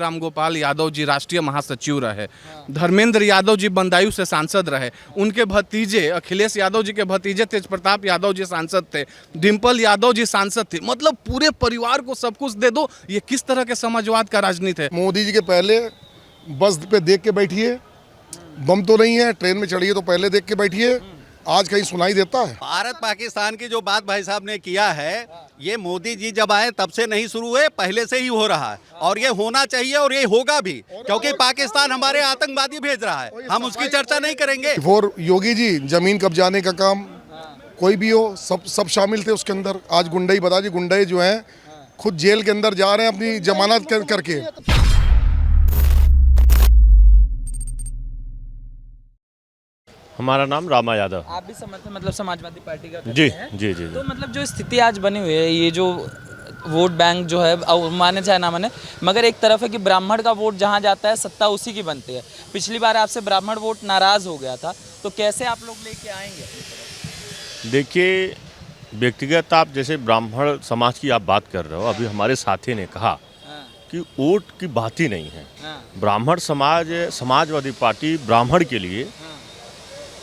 रामगोपाल यादव जी राष्ट्रीय महासचिव रहे, धर्मेंद्र यादव जी बंदायूं से सांसद रहे, उनके भतीजे अखिलेश यादव जी के भतीजे तेज प्रताप यादव जी सांसद थे, डिम्पल यादव जी सांसद थे। मतलब पूरे परिवार को सब कुछ दे दो, ये किस तरह के समाजवाद का राजनीति है? मोदी जी के पहले बस पे देख के बैठिए, बम तो नहीं है, ट्रेन में चढ़िए तो पहले देख के बैठिए, आज कहीं सुनाई देता है? भारत पाकिस्तान की जो बात भाई साहब ने किया है, ये मोदी जी जब आए तब से नहीं शुरू हुए, पहले से ही हो रहा है और ये होना चाहिए और ये होगा भी, क्योंकि पाकिस्तान हमारे आतंकवादी भेज रहा है। हम उसकी चर्चा नहीं करेंगे। और योगी जी जमीन कब्जाने का काम कोई भी हो, सब शामिल थे उसके अंदर। आज गुंडई बता जी, गुंडे जो हैं खुद जेल के अंदर जा रहे हैं अपनी जमानत करके। हमारा नाम रामा यादव। आप भी समर्थन मतलब समाजवादी पार्टी का करते जी हैं? जी जी तो मतलब जो स्थिति आज बनी हुई है, ये जो वोट बैंक जो है, माने चाहे ना माने, मगर एक तरफ है कि ब्राह्मण का वोट जहाँ जाता है सत्ता उसी की बनती है। पिछली बार आपसे ब्राह्मण वोट नाराज हो गया था, तो कैसे आप लोग लेके आएंगे? देखिए, व्यक्तिगत आप जैसे ब्राह्मण समाज की आप बात कर रहे हो, अभी हमारे साथी ने कहा कि वोट की बात ही नहीं है। ब्राह्मण समाजवादी पार्टी ब्राह्मण के लिए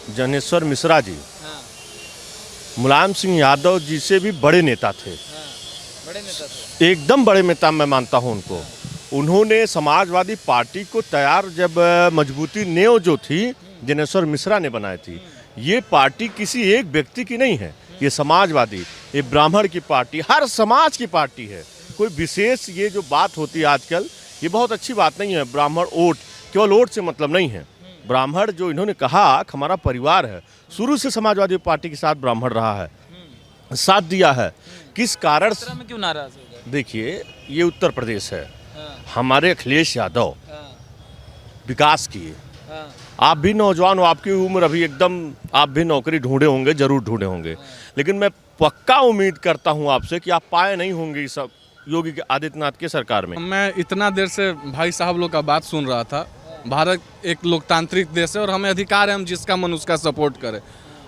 जनेश्वर मिश्रा जी, मुलायम सिंह यादव जी से भी बड़े नेता थे। बड़े नेता थे, एकदम बड़े नेता मैं मानता हूं उनको। उन्होंने समाजवादी पार्टी को तैयार, जब मजबूती नींव जो थी जनेश्वर मिश्रा ने बनाई थी। ये पार्टी किसी एक व्यक्ति की नहीं है, ये समाजवादी, ये ब्राह्मण की पार्टी, हर समाज की पार्टी है। कोई विशेष ये जो बात होती है आजकल, ये बहुत अच्छी बात नहीं है। ब्राह्मण वोट, केवल वोट से मतलब नहीं है। ब्राह्मण जो इन्होंने कहा हमारा परिवार है, शुरू से समाजवादी पार्टी के साथ ब्राह्मण रहा है, साथ दिया है। किस कारण में क्यों नाराज हो गए? देखिए, ये उत्तर प्रदेश है, हमारे अखिलेश यादव विकास किए। आप भी नौजवान हो, आपकी उम्र अभी एकदम, आप भी नौकरी ढूंढे होंगे, जरूर ढूंढे होंगे, लेकिन मैं पक्का उम्मीद करता हूं आपसे कि आप पाए नहीं होंगे इस सब योगी आदित्यनाथ की सरकार में। मैं इतना देर से भाई साहब लोग का बात सुन रहा था। भारत एक लोकतांत्रिक देश है और हमें अधिकार है हम जिसका मन उसका सपोर्ट करें,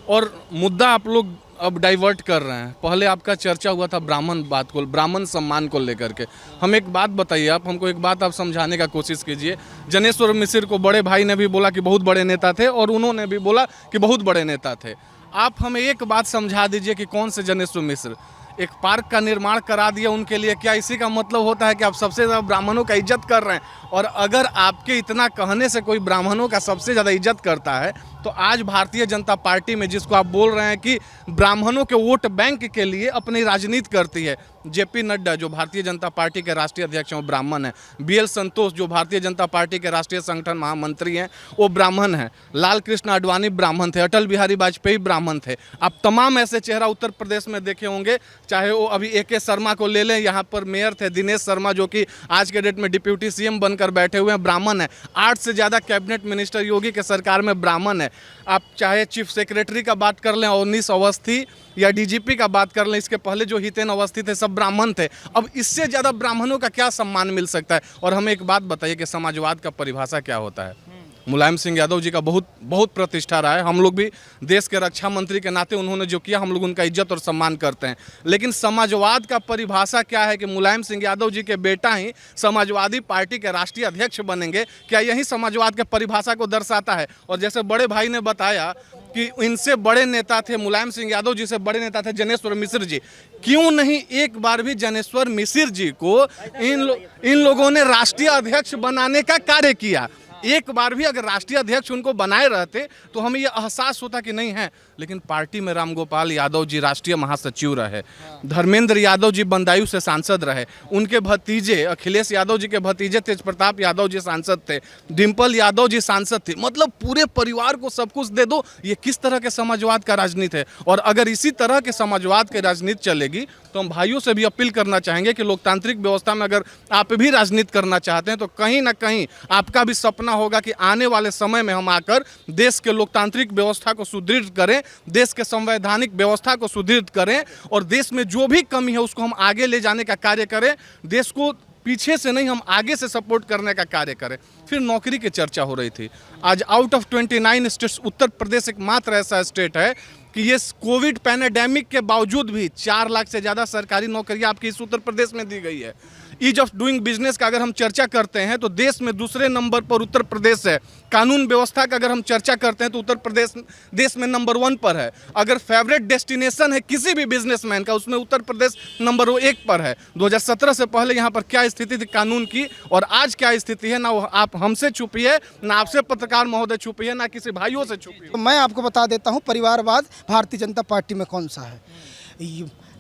और मुद्दा आप लोग अब डाइवर्ट कर रहे हैं। पहले आपका चर्चा हुआ था ब्राह्मण बात को, ब्राह्मण सम्मान को लेकर के। हम एक बात बताइए, आप हमको एक बात आप समझाने का कोशिश कीजिए। जनेश्वर मिश्र को बड़े भाई ने भी बोला कि बहुत बड़े नेता थे, और उन्होंने भी बोला कि बहुत बड़े नेता थे। आप हमें एक बात समझा दीजिए कि कौन से जनेश्वर मिश्र? एक पार्क का निर्माण करा दिया उनके लिए, क्या इसी का मतलब होता है कि आप सबसे ज़्यादा ब्राह्मणों का इज्जत कर रहे हैं? और अगर आपके इतना कहने से कोई ब्राह्मणों का सबसे ज़्यादा इज्जत करता है, तो आज भारतीय जनता पार्टी में जिसको आप बोल रहे हैं कि ब्राह्मणों के वोट बैंक के लिए अपनी राजनीति करती है, जेपी नड्डा जो भारतीय जनता पार्टी के राष्ट्रीय अध्यक्ष हैं वो ब्राह्मण है, बीएल संतोष जो भारतीय जनता पार्टी के राष्ट्रीय संगठन महामंत्री हैं वो ब्राह्मण हैं, लाल कृष्ण आडवाणी ब्राह्मण थे, अटल बिहारी वाजपेयी ब्राह्मण थे। आप तमाम ऐसे चेहरा उत्तर प्रदेश में देखे होंगे, चाहे वो अभी AK शर्मा को ले लें, यहाँ पर मेयर थे दिनेश शर्मा जो कि आज के डेट में डिप्यूटी CM बनकर बैठे हुए हैं, ब्राह्मण है। 8 से ज़्यादा कैबिनेट मिनिस्टर योगी के सरकार में ब्राह्मण है। आप चाहे चीफ सेक्रेटरी का बात कर लें, अवनीश अवस्थी, या DGP का बात कर लें, इसके पहले जो हितेन अवस्थी थे, सब ब्राह्मण थे। अब इससे ज़्यादा ब्राह्मणों का क्या सम्मान मिल सकता है? और हमें एक बात बताइए कि समाजवाद का परिभाषा क्या होता है? मुलायम सिंह यादव जी का बहुत प्रतिष्ठा रहा है। हम लोग भी देश के रक्षा मंत्री के नाते उन्होंने जो किया, हम लोग उनका इज्जत और सम्मान करते हैं। लेकिन समाजवाद का परिभाषा क्या है कि मुलायम सिंह यादव जी के बेटा ही समाजवादी पार्टी के राष्ट्रीय अध्यक्ष बनेंगे? क्या यही समाजवाद के परिभाषा को दर्शाता है? और जैसे बड़े भाई ने बताया कि इनसे बड़े नेता थे, मुलायम सिंह यादव जी से बड़े नेता थे जनेश्वर मिश्र जी, क्यों नहीं एक बार भी जनेश्वर मिश्र जी को इन लोगों ने राष्ट्रीय अध्यक्ष बनाने का कार्य किया? एक बार भी अगर राष्ट्रीय अध्यक्ष उनको बनाए रहते तो हमें ये एहसास होता कि नहीं है। लेकिन पार्टी में रामगोपाल यादव जी राष्ट्रीय महासचिव रहे, धर्मेंद्र यादव जी बंदायूं से सांसद रहे, उनके भतीजे अखिलेश यादव जी के भतीजे तेज प्रताप यादव जी सांसद थे, डिम्पल यादव जी सांसद थे। मतलब पूरे परिवार को सब कुछ दे दो, ये किस तरह के समाजवाद का राजनीति है? और अगर इसी तरह के समाजवाद की राजनीति चलेगी तो हम भाइयों से भी अपील करना चाहेंगे कि लोकतांत्रिक व्यवस्था में अगर आप भी राजनीति करना चाहते हैं तो कहीं ना कहीं आपका भी सपना होगा कि आने वाले समय में हम आकर देश के लोकतांत्रिक व्यवस्था को सुदृढ़ करें, देश के संवैधानिक व्यवस्था को सुदृढ़ करें, और देश में जो भी कमी है उसको हम आगे ले जाने का कार्य करें। देश को पीछे से नहीं, हम आगे से सपोर्ट करने का कार्य करें। फिर नौकरी की चर्चा हो रही थी। आज out of 29 states Uttar Pradesh एकमात्र ऐसा स्टेट है कि ये कोविड पैंडेमिक के बावजूद भी 4 लाख से ज़्यादा सरकारी नौकरियां आपकी इस उत्तर प्रदेश में दी गई है। ईज ऑफ डूइंग बिजनेस का अगर हम चर्चा करते हैं तो देश में दूसरे नंबर पर उत्तर प्रदेश है। कानून व्यवस्था का अगर हम चर्चा करते हैं तो उत्तर प्रदेश देश में नंबर 1 पर है। अगर फेवरेट डेस्टिनेशन है किसी भी बिजनेसमैन का, उसमें उत्तर प्रदेश नंबर 1 पर है। 2017 से पहले यहाँ पर क्या स्थिति थी कानून की और आज क्या स्थिति है, ना वो आप हमसे छुपी है, ना आपसे पत्रकार महोदय छुपी है, ना किसी भाइयों से छुपी है। तो मैं आपको बता देता हूँ परिवारवाद भारतीय जनता पार्टी में कौन सा है।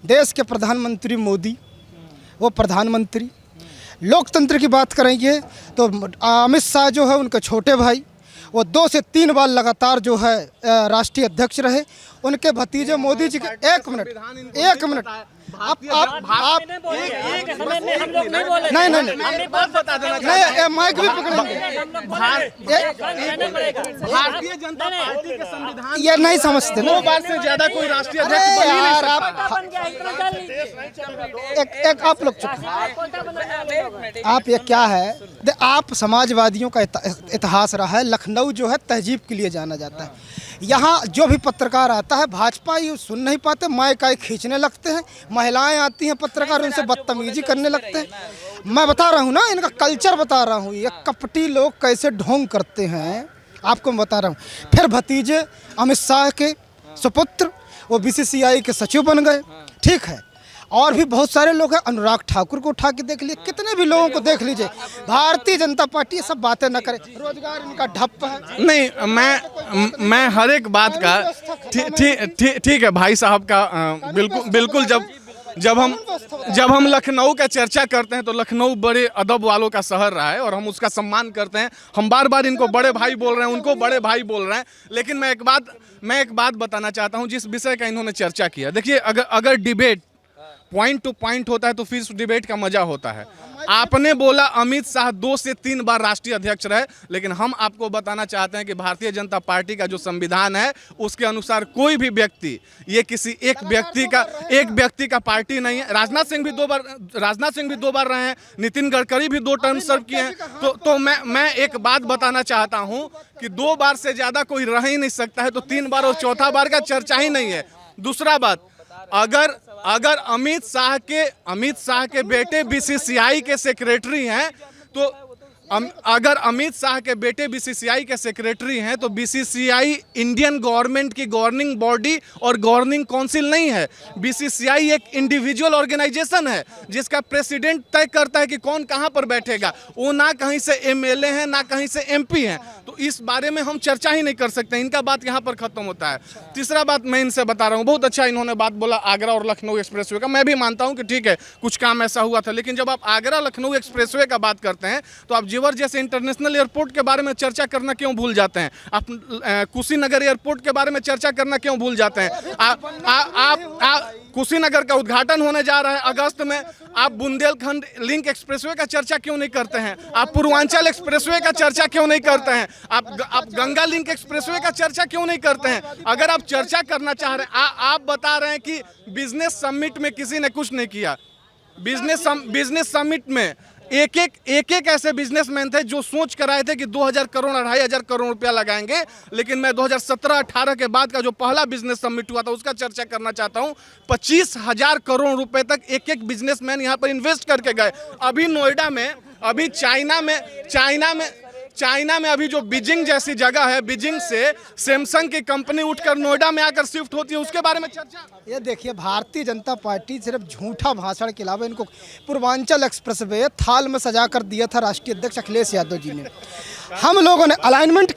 देश के प्रधानमंत्री मोदी, वो प्रधानमंत्री, लोकतंत्र की बात करेंगे तो अमित शाह जो है उनके छोटे भाई, वो 2 से 3 बार लगातार जो है राष्ट्रीय अध्यक्ष रहे। उनके भतीजे मोदी जी के एक मिनट आप नहीं माइक भी पकड़ेंगे। भारतीय जनता पार्टी के संविधान ये नहीं समझते ना। 2 बार से ज्यादा कोई राष्ट्रीय अध्यक्ष अरे बन ही नहीं यार सकता। एक आप लोग चुप। आप ये क्या है, आप समाजवादियों का इतिहास रहा है। लखनऊ जो है तहजीब के लिए जाना जाता है। यहाँ जो भी पत्रकार आता है भाजपा ही सुन नहीं पाते, माइक खींचने लगते हैं। महिलाएं आती हैं पत्रकार, उनसे बदतमीजी करने लगते हैं। मैं बता रहा हूँ ना, इनका कल्चर बता रहा हूँ। ये कपटी लोग कैसे ढोंग करते हैं आपको मैं बता रहा हूँ। फिर भतीजे अमित शाह के सुपुत्र वो BCCI के सचिव बन गए, ठीक है। और भी बहुत सारे लोग हैं, अनुराग ठाकुर को उठा के देख लिए, कितने भी लोगों को देख लीजिए। भारतीय जनता पार्टी ये सब बातें न करे, रोजगार इनका ठप है। नहीं, मैं हर एक बात का ठीक है भाई साहब का बिल्कुल जब हम लखनऊ का चर्चा करते हैं तो लखनऊ बड़े अदब वालों का शहर रहा है और हम उसका सम्मान करते हैं। हम बार बार इनको बड़े भाई बोल रहे हैं, उनको बड़े भाई बोल रहे हैं। लेकिन मैं एक बात बताना चाहता हूं जिस विषय का इन्होंने चर्चा किया। देखिए, अगर डिबेट पॉइंट टू पॉइंट होता है तो फिर उस डिबेट का मजा होता है। आपने बोला अमित शाह 2 से 3 बार राष्ट्रीय अध्यक्ष रहे, लेकिन हम आपको बताना चाहते हैं कि भारतीय जनता पार्टी का जो संविधान है उसके अनुसार कोई भी व्यक्ति, ये किसी एक व्यक्ति का पार्टी नहीं है। राजनाथ सिंह भी 2 बार रहे हैं, नितिन गडकरी भी 2 टर्म सर्व किए हैं। तो मैं एक बात बताना चाहता हूं कि 2 बार से ज्यादा कोई रह ही नहीं सकता है, तो 3 बार और चौथा बार का चर्चा ही नहीं है। दूसरा बात, अगर अमित शाह के बेटे BCCI के सेक्रेटरी हैं तो अगर अमित शाह के बेटे BCCI के सेक्रेटरी हैं तो BCCI इंडियन गवर्नमेंट की गवर्निंग बॉडी और गवर्निंग काउंसिल नहीं है। BCCI एक इंडिविजुअल ऑर्गेनाइजेशन है जिसका प्रेसिडेंट तय करता है कि कौन कहां पर बैठेगा। वो ना कहीं से MLA हैं, ना कहीं से MP हैं, तो इस बारे में हम चर्चा ही नहीं कर सकते। इनका बात यहाँ पर खत्म होता है। तीसरा बात मैं इनसे बता रहा हूँ, बहुत अच्छा इन्होंने बात बोला आगरा और लखनऊ एक्सप्रेसवे का। मैं भी मानता हूँ कि ठीक है कुछ काम ऐसा हुआ था, लेकिन जब आप आगरा लखनऊ एक्सप्रेसवे का बात करते हैं तो आप जेवर जैसे इंटरनेशनल एयरपोर्ट के बारे में चर्चा करना क्यों भूल जाते हैं? आप कुशीनगर एयरपोर्ट के बारे में चर्चा करना क्यों भूल जाते हैं? आप कुशीनगर का उद्घाटन होने जा रहा है अगस्त में, आप बुंदेलखंड लिंक एक्सप्रेसवे का चर्चा क्यों नहीं करते हैं? आप पूर्वांचल एक्सप्रेसवे का चर्चा क्यों नहीं करते हैं? आप गंगा लिंक एक्सप्रेसवे का चर्चा क्यों नहीं करते हैं? अगर आप चर्चा करना चाह रहे हैं, आप बता रहे हैं कि बिजनेस समिट में किसी ने कुछ नहीं किया। बिजनेस समिट में एक ऐसे बिजनेसमैन थे जो सोच कर आए थे कि 2000 करोड़ 2500 करोड़ रुपया लगाएंगे, लेकिन मैं 2017-18 के बाद का जो पहला बिजनेस समिट हुआ था उसका चर्चा करना चाहता हूं। 25,000 करोड़ रुपए तक एक बिजनेसमैन यहां पर इन्वेस्ट करके गए। अभी नोएडा में, अभी चाइना में अभी जो बीजिंग जैसी जगह है, बीजिंग से सैमसंग की कंपनी उठकर नोएडा में आकर शिफ्ट होती है, उसके बारे में चर्चा। ये देखिए, भारतीय जनता पार्टी सिर्फ झूठा भाषण के अलावा इनको पूर्वांचल एक्सप्रेसवे थाल में सजा कर दिया था राष्ट्रीय अध्यक्ष अखिलेश यादव जी ने। हम लोगों ने अलाइनमेंट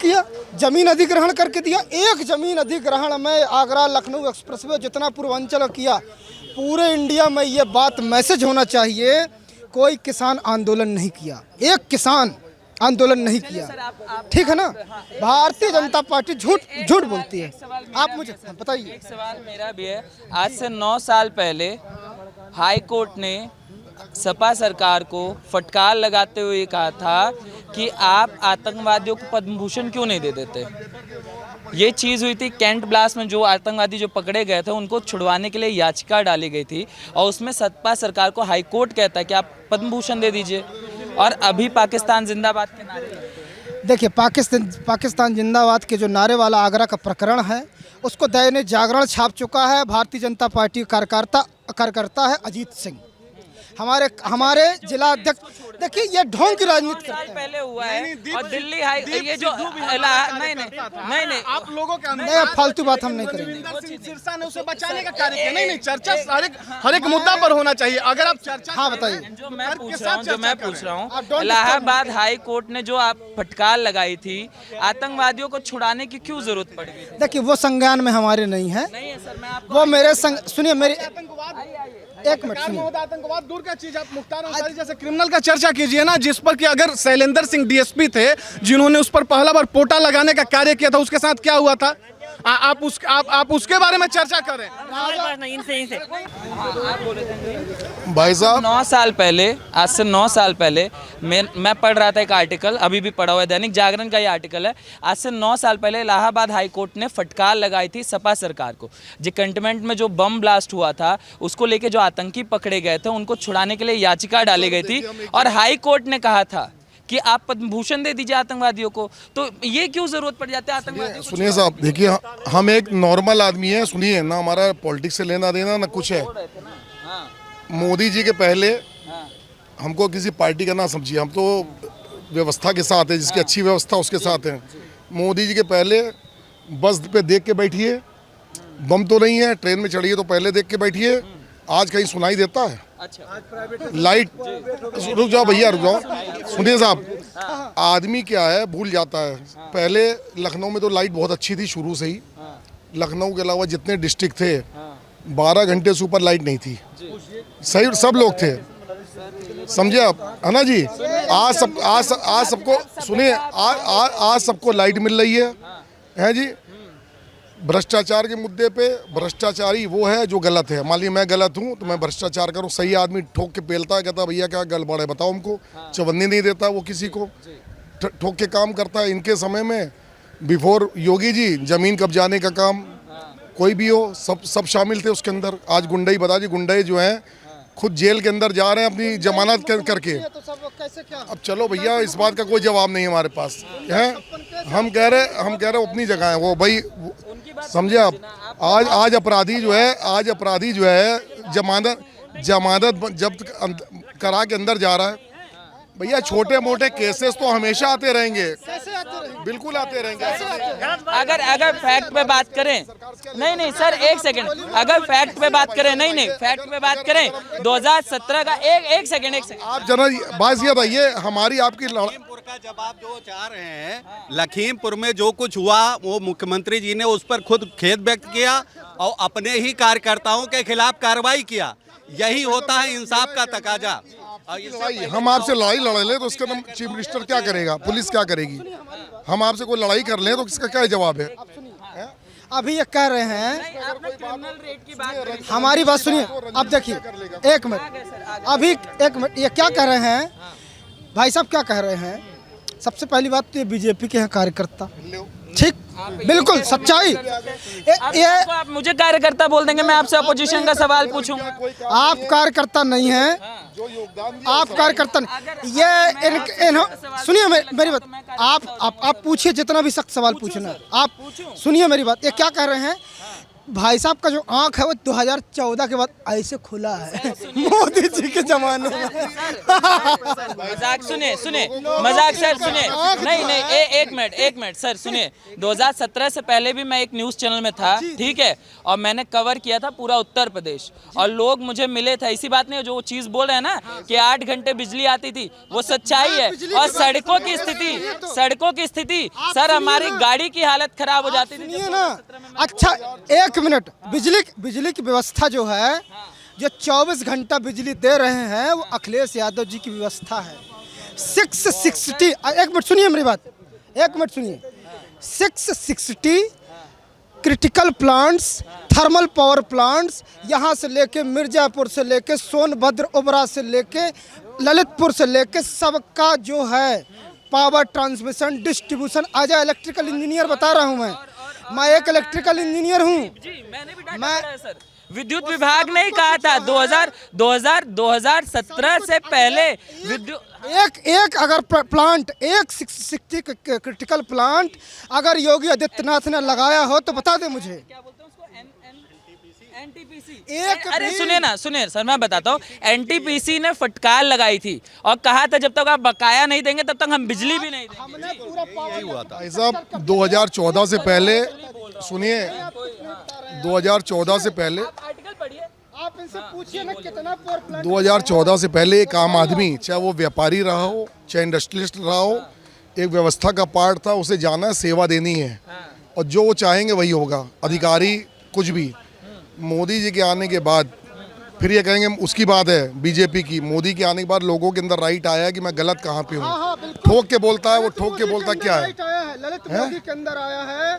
किया, जमीन अधिग्रहण करके दिया। एक जमीन अधिग्रहण में आगरा लखनऊ एक्सप्रेसवे जितना पूर्वांचल किया, पूरे इंडिया में ये बात मैसेज होना चाहिए, कोई किसान आंदोलन नहीं किया, एक किसान आंदोलन नहीं किया, ठीक है ना। भारतीय जनता पार्टी झूठ बोलती है। आप मुझे बताइए। एक सवाल मेरा भी है। आज से 9 साल पहले हाई कोर्ट ने सपा सरकार को फटकार लगाते हुए कहा था कि आप आतंकवादियों को पद्म भूषण क्यों नहीं दे देते। ये चीज़ हुई थी कैंट ब्लास्ट में, जो आतंकवादी जो पकड़े गए थे उनको छुड़वाने के लिए याचिका डाली गई थी और उसमें सपा सरकार को हाई कोर्ट कहता है कि आप पद्म भूषण दे दीजिए। और अभी पाकिस्तान जिंदाबाद के नारे, देखिए पाकिस्तान जिंदाबाद के जो नारे वाला आगरा का प्रकरण है उसको दैनिक जागरण छाप चुका है। भारतीय जनता पार्टी कार्यकर्ता कार्यकर्ता है अजीत सिंह, हमारे जिला अध्यक्ष। देखिए ये ढोंग की राजनीति साल करते हैं। पहले हुआ है और दिल्ली हाई ये जो नहीं आप लोगों का नहीं, अब फालतू बात हम नहीं करेंगे। सिंह सिरसा ने उसे बचाने का कार्य किया। नहीं, चर्चा हर एक मुद्दा पर होना चाहिए। अगर आप चर्चा हाँ बताइए। जो मैं पूछ रहा आप हूँ don't इलाहाबाद हाई कोर्ट ने जो आप फटकार लगाई थी, आतंकवादियों को छुड़ाने की क्यों जरूरत पड़ गई थी? देखिए वो संज्ञान में हमारे नहीं है, नहीं है सर, मैं आपको वो मेरे संग सुनिए मेरी एक मिनट सुनिए। आतंकवाद दूर का चीज, आप मुख्तार अंसारी जैसे क्रिमिनल का चर्चा कीजिए ना, जिस पर कि अगर शैलेंद्र सिंह डीएसपी थे जिन्होंने उस पर पहला बार पोटा लगाने का कार्य किया था, उसके साथ क्या हुआ था? आप उसके बारे में चर्चा करें। भाई साहब 9 साल पहले, आज से 9 साल पहले मैं पढ़ रहा था एक आर्टिकल, अभी भी पढ़ा हुआ है, दैनिक जागरण का ये आर्टिकल है। आज से 9 साल पहले इलाहाबाद हाई कोर्ट ने फटकार लगाई थी सपा सरकार को। जो कंटेनमेंट में जो बम ब्लास्ट हुआ था, उसको लेके जो आतंकी पकड़े गए थे, उनको छुड़ाने के लिए याचिका डाली गई थी और हाई कोर्ट ने कहा था कि आप पद्म भूषण दे दीजिए आतंकवादियों को। तो ये क्यों जरूरत पड़ जाती है आतंकवादियों को? सुनिए साहब, देखिए हम एक नॉर्मल आदमी है, सुनिए ना, हमारा पॉलिटिक्स से लेना देना ना कुछ है। मोदी जी के पहले हमको किसी पार्टी का ना समझिए, हम तो व्यवस्था के साथ है, जिसकी अच्छी व्यवस्था उसके साथ है। मोदी जी के पहले बस पे देख के बैठिए, बम तो नहीं है, ट्रेन में चढ़िए तो पहले देख के बैठिए। आज कहीं सुनाई देता है? अच्छा, लाइट, रुक जाओ भैया, रुक जाओ, सुनिए साहब, आदमी क्या है भूल जाता है। पहले लखनऊ में तो लाइट बहुत अच्छी थी शुरू से ही। लखनऊ के अलावा जितने डिस्ट्रिक्ट थे 12 घंटे से ऊपर लाइट नहीं थी, सही सब लोग थे, समझे आप, है ना जी। आज सबको सुनिए, आज सबको लाइट मिल रही है जी। भ्रष्टाचार के मुद्दे पे भ्रष्टाचारी वो है जो गलत है। मान लीजिए मैं गलत हूँ तो मैं भ्रष्टाचार करूँ, सही आदमी ठोक के पेलता है, कहता भैया क्या गड़बड़ है बताओ हमको, चवन्नी नहीं देता वो किसी को, ठोक के काम करता है। इनके समय में बिफोर योगी जी जमीन कब्जाने का काम कोई भी हो, सब शामिल थे उसके अंदर। आज गुंडई बता दी, गुंडे जो हैं खुद जेल के अंदर जा रहे हैं अपनी जमानत करके। अब चलो भैया, इस बात का कोई जवाब नहीं हमारे पास है। हम कह रहे अपनी जगह है वो भाई, समझे आप। आज अपराधी जो है जमानत जब्त करा के अंदर जा रहा है। भैया छोटे मोटे केसेस तो हमेशा आते रहेंगे, बिल्कुल आते रहेंगे। अगर फैक्ट पे बात करें, नहीं सर एक सेकंड, अगर फैक्ट पे बात करें, नहीं फैक्ट पे बात करें 2017 का एक सेकंड आप जरा बात ये बताइए, हमारी आपकी लखीमपुर का जवाब जो चाह रहे हैं, लखीमपुर में जो कुछ हुआ वो मुख्यमंत्री जी ने उस पर खुद खेद व्यक्त किया और अपने ही कार्यकर्ताओं के खिलाफ कार्रवाई किया। यही होता है इंसाफ का तकाजा। हम आपसे लड़ाई लड़ ले तो उसका चीफ मिनिस्टर क्या करेगा, पुलिस क्या करेगी? हम आपसे कोई लड़ाई कर ले तो किसका क्या जवाब है? अभी ये कह रहे हैं, हमारी बात सुनिए। अब देखिए एक मिनट, अभी एक मिनट, ये क्या कह रहे हैं भाई साहब, क्या कह रहे हैं? सबसे पहली बात तो ये बीजेपी के हैं कार्यकर्ता, ठीक, बिल्कुल सच्चाई। ये आप मुझे कार्यकर्ता बोल देंगे, मैं आपसे अपोजिशन का सवाल पूछूंगा। आप कार्यकर्ता नहीं हैं, आप कार्यकर्ता नहीं। ये सुनिए मेरी बात, आप पूछिए जितना भी सख्त सवाल पूछना है आप सुनिए मेरी बात। ये क्या कह रहे हैं भाई साहब का जो आंख है वो 2014 के बाद ऐसे खुला है मोदी जी के जमाने में। मजाक सुने मजाक सर सुने, नहीं एक मिनट सर सुने। 2017 से पहले भी मैं एक न्यूज़ चैनल में था, ठीक है, और मैंने कवर किया था पूरा उत्तर प्रदेश और लोग मुझे मिले थे। ऐसी बात नहीं, जो वो चीज़ बोल रहे हैं ना कि 8 घंटे बिजली आती थी, वो सच्चाई है। और सड़कों की स्थिति सर, हमारी गाड़ी की हालत खराब हो जाती थी ना। अच्छा एक मिनट, बिजली की व्यवस्था जो है, जो 24 घंटा बिजली दे रहे हैं वो अखिलेश यादव जी की व्यवस्था है। 660, एक मिनट सुनिए मेरी बात, एक मिनट सुनिए। 660 critical plants, thermal power plants, यहाँ से लेके मिर्जापुर से लेके सोनभद्र ओबरा से लेके ललितपुर से लेके सबका जो है पावर ट्रांसमिशन डिस्ट्रीब्यूशन। आज इलेक्ट्रिकल इंजीनियर बता रहा हूँ मैं एक इलेक्ट्रिकल इंजीनियर हूँ। मैं विद्युत विभाग ने ही कहा था 2017 से पहले विद्युत एक अगर प्लांट, एक 660 क्रिटिकल प्लांट अगर योगी आदित्यनाथ ने लगाया हो तो बता दे मुझे। एक अरे सुनिए सर, मैं बताता हूँ। एनटीपीसी ने फटकार लगाई थी और कहा था जब तक आप बकाया नहीं देंगे तब तक हम बिजली भी नहीं देंगे। भाई साहब 2014 से पहले सुनिए, 2014 से पहले आर्टिकल पढ़िए। आप इनसे पूछिए ना कितना पावर प्लांट 2014 से पहले एक आम आदमी, चाहे वो व्यापारी रहा हो चाहे इंडस्ट्रियलिस्ट रहा हो, एक व्यवस्था का पार्ट था, उसे जाना है, सेवा देनी है और जो वो चाहेंगे वही होगा। अधिकारी कुछ भी। मोदी जी के आने के बाद फिर ये कहेंगे उसकी बात है बीजेपी की। मोदी के आने के बाद लोगों के अंदर राइट आया है कि मैं गलत कहाँ पे हूँ। ठोक के बोलता है वो, ठोक के बोलता क्या है। ललित मोदी के अंदर आया है।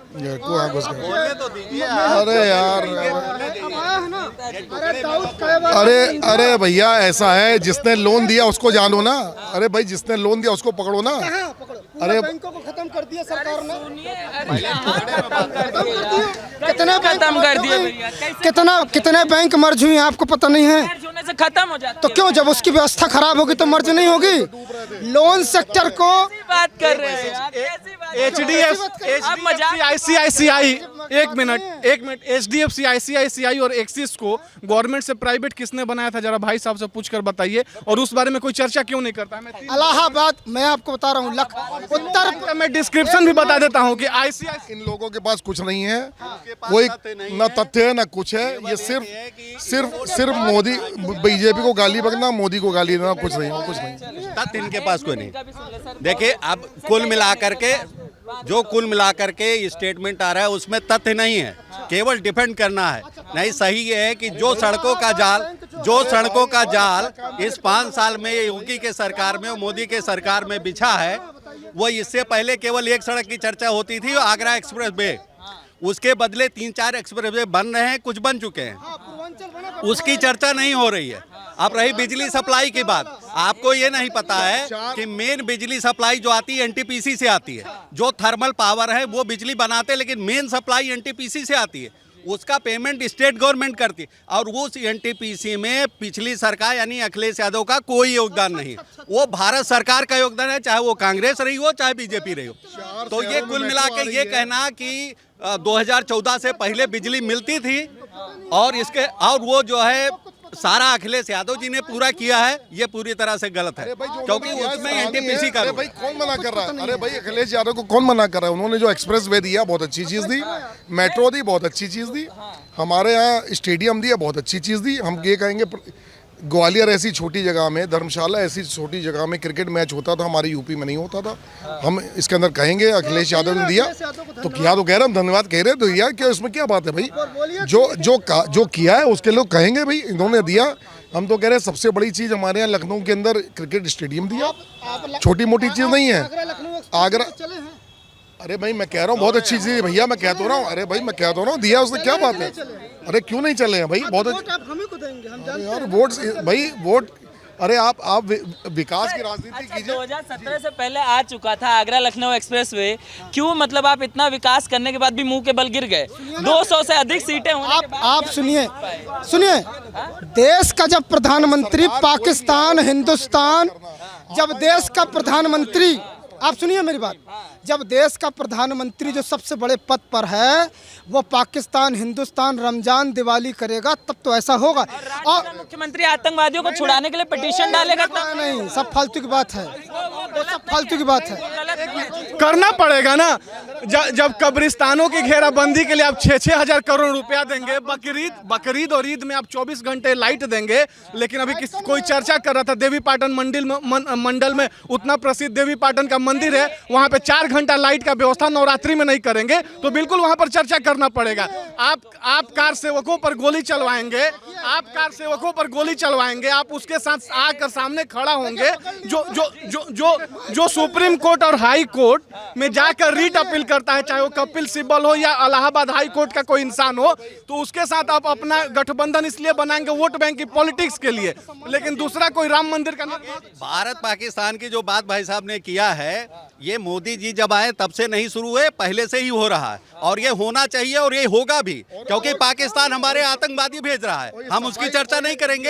अरे यार, अब आया है ना। अरे दाऊद का अरे भैया ऐसा है, जिसने लोन दिया उसको जानो ना। अरे भाई जिसने लोन दिया उसको पकड़ो ना। अरे बैंकों को खत्म कर दिया सरकार ने। खत्म कर दिए भैया। कितने बैंक मर्ज हुई हैं आपको पता नहीं है? मर्ज होने से खत्म हो जाता। तो क्यों, जब उसकी व्यवस्था खराब होगी तो मर्ज नहीं होगी? लोन सेक्टर को बात कर रहे हैं आप, कैसी बात? आप मजाक आईसीआईसीआई, एक मिनट, एचडीएफसी, आईसीआईसीआई और एक्सिस को गवर्नमेंट से प्राइवेट किसने बनाया था, जरा भाई साहब से पूछ कर बताइए। और उस बारे में कोई चर्चा क्यों नहीं करता? इलाहाबाद, मैं आपको बता रहा हूँ, उत्तर मैं डिस्क्रिप्शन भी बता देता हूँ कि आईसीआईसी इन लोगों के पास कुछ नहीं है, कोई ना तथ्य है ना कुछ है। ये सिर्फ मोदी, बीजेपी को गाली बकना, मोदी को गाली देना, कुछ नहीं। तथ्य इनके पास कोई नहीं। देखिए अब कुल मिलाकर के स्टेटमेंट आ रहा है उसमें तथ्य नहीं है, केवल डिफेंड करना है। नहीं, सही है कि जो सड़कों का जाल इस 5 साल में योगी के सरकार में और मोदी के सरकार में बिछा है, वो इससे पहले केवल एक सड़क की चर्चा होती थी, आगरा एक्सप्रेस वे। उसके बदले 3-4 एक्सप्रेस वे बन रहे हैं, कुछ बन चुके हैं, उसकी चर्चा नहीं हो रही है। अब रही बिजली सप्लाई की बात, आपको ये नहीं पता है कि मेन बिजली सप्लाई जो आती है एनटीपीसी से आती है। जो थर्मल पावर है वो बिजली बनाते हैं, लेकिन मेन सप्लाई एनटीपीसी से आती है, उसका पेमेंट स्टेट गवर्नमेंट करती है। और वो एनटीपीसी में पिछली सरकार यानी अखिलेश यादव का कोई योगदान नहीं है, वो भारत सरकार का योगदान है, चाहे वो कांग्रेस रही हो चाहे बीजेपी रही हो। तो ये कुल मिला के ये कहना कि 2014 से पहले बिजली मिलती थी और वो जो है सारा अखिलेश यादव जी ने पूरा किया है, ये पूरी तरह से गलत है, क्योंकि उसमें एनटीपीसी का। अरे भाई कौन मना कर रहा है? अरे भाई अखिलेश यादव को कौन मना कर रहा है? उन्होंने जो एक्सप्रेस वे दिया बहुत अच्छी चीज़ दी, मेट्रो दी बहुत अच्छी चीज़ दी, हमारे यहाँ स्टेडियम दिया बहुत अच्छी चीज़ दी। हम ये कहेंगे ग्वालियर ऐसी छोटी जगह में, धर्मशाला ऐसी छोटी जगह में क्रिकेट मैच होता था, हमारे यूपी में नहीं होता था। हम इसके अंदर कहेंगे अखिलेश यादव ने दिया तो किया, तो कह रहे हम धन्यवाद कह रहे तो यार क्या इसमें क्या बात है भाई? जो किया है उसके लोग कहेंगे भाई इन्होंने दिया। हम तो कह रहे हैं सबसे बड़ी चीज़ हमारे यहाँ लखनऊ के अंदर क्रिकेट स्टेडियम दिया, छोटी मोटी चीज़ नहीं है। आगरा, अरे भाई मैं कह रहा हूँ बहुत अच्छी चीज़ भैया, मैं कह तो रहा हूँ। अरे भाई मैं कह तो रहा हूँ दिया उसने, क्या बात है? अरे क्यों नहीं चले हैं भाई? बहुत यार वोट, अरे आप विकास की राजनीति कीजिए। 2017 से पहले आ चुका था आगरा लखनऊ एक्सप्रेसवे, क्यों मतलब आप इतना विकास करने के बाद भी मुंह के बल गिर गए? 200 से अधिक सीटें होने के बाद आप सुनिए, देश का जब प्रधानमंत्री पाकिस्तान, हिंदुस्तान, जब देश का प्रधानमंत्री, आप सुनिए मेरी बात, जब देश का प्रधानमंत्री जो सबसे बड़े पद पर है वो पाकिस्तान, हिंदुस्तान, रमजान, दिवाली करेगा तब तो ऐसा होगा। और मुख्यमंत्री आतंकवादियों को छुड़ाने के लिए पिटीशन डालेगा तब नहीं, सब फालतू की बात है, सब फालतू की बात है। करना पड़ेगा ना। जब कब्रिस्तानों की घेराबंदी के लिए आप 6-6 हजार करोड़ रुपया देंगे, बकरीद और ईद में आप 24 घंटे लाइट देंगे, लेकिन अभी कोई चर्चा कर रहा था देवी पाटन मंडल में उतना प्रसिद्ध देवी पाटन का मंदिर है, वहां पे 4 घंटा लाइट का व्यवस्था नवरात्रि में नहीं करेंगे, तो बिल्कुल वहां पर चर्चा करना पड़ेगा। आप कार सेवकों पर गोली चलवाएंगे, आप उसके साथ आकर सामने खड़ा होंगे, जो सुप्रीम कोर्ट और हाई कोर्ट में जाकर रीट अपील करता है, चाहे वो कपिल सिब्बल हो या इलाहाबाद हाई कोर्ट का कोई इंसान हो, तो उसके साथ आप अपना गठबंधन इसलिए बनाएंगे वोट बैंक की पॉलिटिक्स के लिए, लेकिन दूसरा कोई राम मंदिर का नहीं। भारत पाकिस्तान की जो बात भाई साहब ने किया है, ये मोदी जी जब आए तब से नहीं शुरू हुए, पहले से ही हो रहा है और ये होना चाहिए और ये होगा भी, क्योंकि पाकिस्तान हमारे आतंकवादी भेज रहा है, हम उसकी चर्चा नहीं करेंगे।